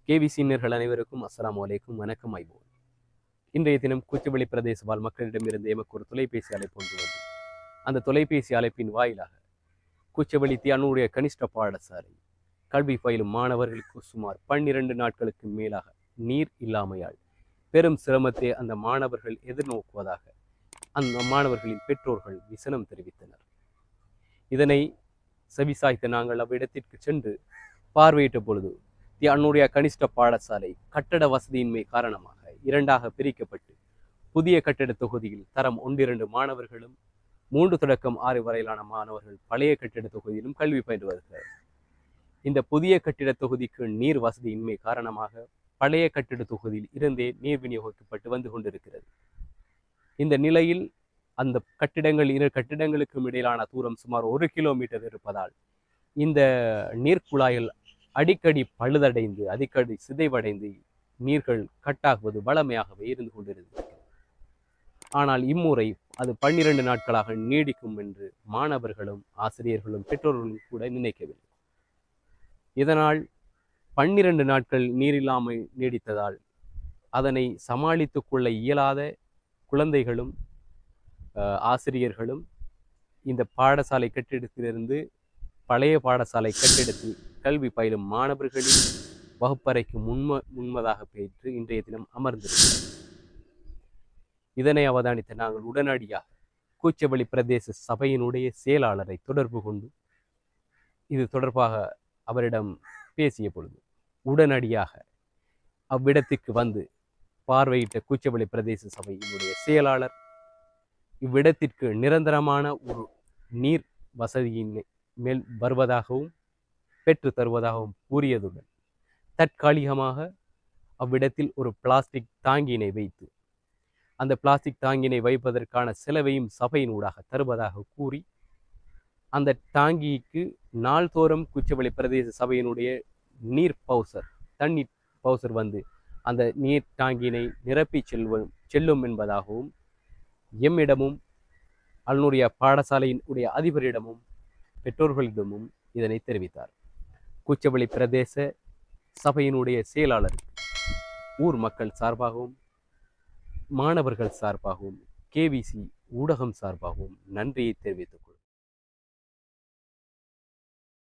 கேவிசியினர்கள் அனைவருக்கும் அஸ்ஸலாமு அலைக்கும், வணக்கம். ஐபோன். இன்றைய தினம் கூச்சவெளி பிரதேச வாழ் மக்களிடமிருந்து எமக்கு ஒரு தொலைபேசி அழைப்பு ஒன்று வந்து, அந்த தொலைபேசி அழைப்பின் வாயிலாக கூச்சவெளி தியானுடைய கனிஷ்ட பாடசாலை கல்வி பயிலும் மாணவர்களுக்கு சுமார் 12 நாட்களுக்கு மேலாக நீர் இல்லாமையால் பெரும் சிரமத்தை அந்த மாணவர்கள் எதிர்நோக்குவதாக அந்த மாணவர்களின் பெற்றோர்கள் விசனம் தெரிவித்தனர். இதனை செவிசாய்த்த நாங்கள் அவ்விடத்திற்கு சென்று பார்வையிட்ட பொழுது தியானுடைய கனிஷ்ட பாடசாலை கட்டட வசதியின்மை காரணமாக இரண்டாக பிரிக்கப்பட்டு புதிய கட்டிட தொகுதியில் தரம் 1-2 மாணவர்களும் 3 தொடக்கம் 6 வரையிலான மாணவர்கள் பழைய கட்டிட தொகுதியிலும் கல்வி பயின்று வருகிறார். இந்த புதிய கட்டிட தொகுதிக்கு நீர் வசதியின்மை காரணமாக பழைய கட்டிட தொகுதியில் இருந்தே நீர் விநியோகிக்கப்பட்டு வந்து கொண்டிருக்கிறது. இந்த நிலையில் அந்த இரு கட்டிடங்களுக்கும் இடையிலான தூரம் சுமார் 1 கிலோமீட்டர் இருப்பதால் இந்த நீர்க்குழாய்கள் அடிக்கடி பழுதடைந்து அடிக்கடி சிதைவடைந்து நீர்கள் கட்டாகுவது வளமையாகவே இருந்து கொண்டிருக்கிறது. ஆனால் இம்முறை அது 12 நாட்களாக நீடிக்கும் என்று மாணவர்களும் ஆசிரியர்களும் பெற்றோர்களும் கூட நினைக்கவில்லை. இதனால் 12 நாட்கள் நீரில்லாமை நீடித்ததால் அதனை சமாளித்து கொள்ள இயலாத குழந்தைகளும் ஆசிரியர்களும் இந்த பாடசாலை கட்டிடத்திலிருந்து பழைய பாடசாலை கட்டிடத்தில் கல்வி பயிலும் மாணவர்களின் வகுப்பறைக்கு முன்மதாக பெற்று இன்றைய தினம் அமர்ந்திருக்கிறார். இதனை அவதானித்த நாங்கள் உடனடியாக கூச்சவெளி பிரதேச சபையினுடைய செயலாளரை தொடர்பு கொண்டு இது தொடர்பாக அவரிடம் பேசிய பொழுது உடனடியாக அவ்விடத்திற்கு வந்து பார்வையிட்ட கூச்சவெளி பிரதேச சபையினுடைய செயலாளர் இவ்விடத்திற்கு நிரந்தரமான ஒரு நீர் வசதியின் மேல் வருவதாகவும் பெற்று தருவதாகவும் கூறியதுடன் தற்காலிகமாக அவ்விடத்தில் ஒரு பிளாஸ்டிக் தாங்கினை வைத்து அந்த பிளாஸ்டிக் தாங்கினை வைப்பதற்கான செலவையும் சபையினூடாக தருவதாக கூறி அந்த தாங்கிக்கு நாள்தோறும் கூச்சவெளி பிரதேச சபையினுடைய நீர் பவுசர் தண்ணீர் பவுசர் வந்து அந்த நீர் தாங்கினை நிரப்பி செல்லும் என்பதாகவும் எம்மிடமும் அதனுடைய பாடசாலையினுடைய அதிபரிடமும் பெற்றோர்களிடமும் இதனை தெரிவித்தார். கூச்சவெளி பிரதேச சபையினுடைய செயலாளர் ஊர் மக்கள் சார்பாகவும் மாணவர்கள் சார்பாகவும் கேவிசி ஊடகம் சார்பாகவும் நன்றியை தெரிவித்துக் கொள்கிறேன்.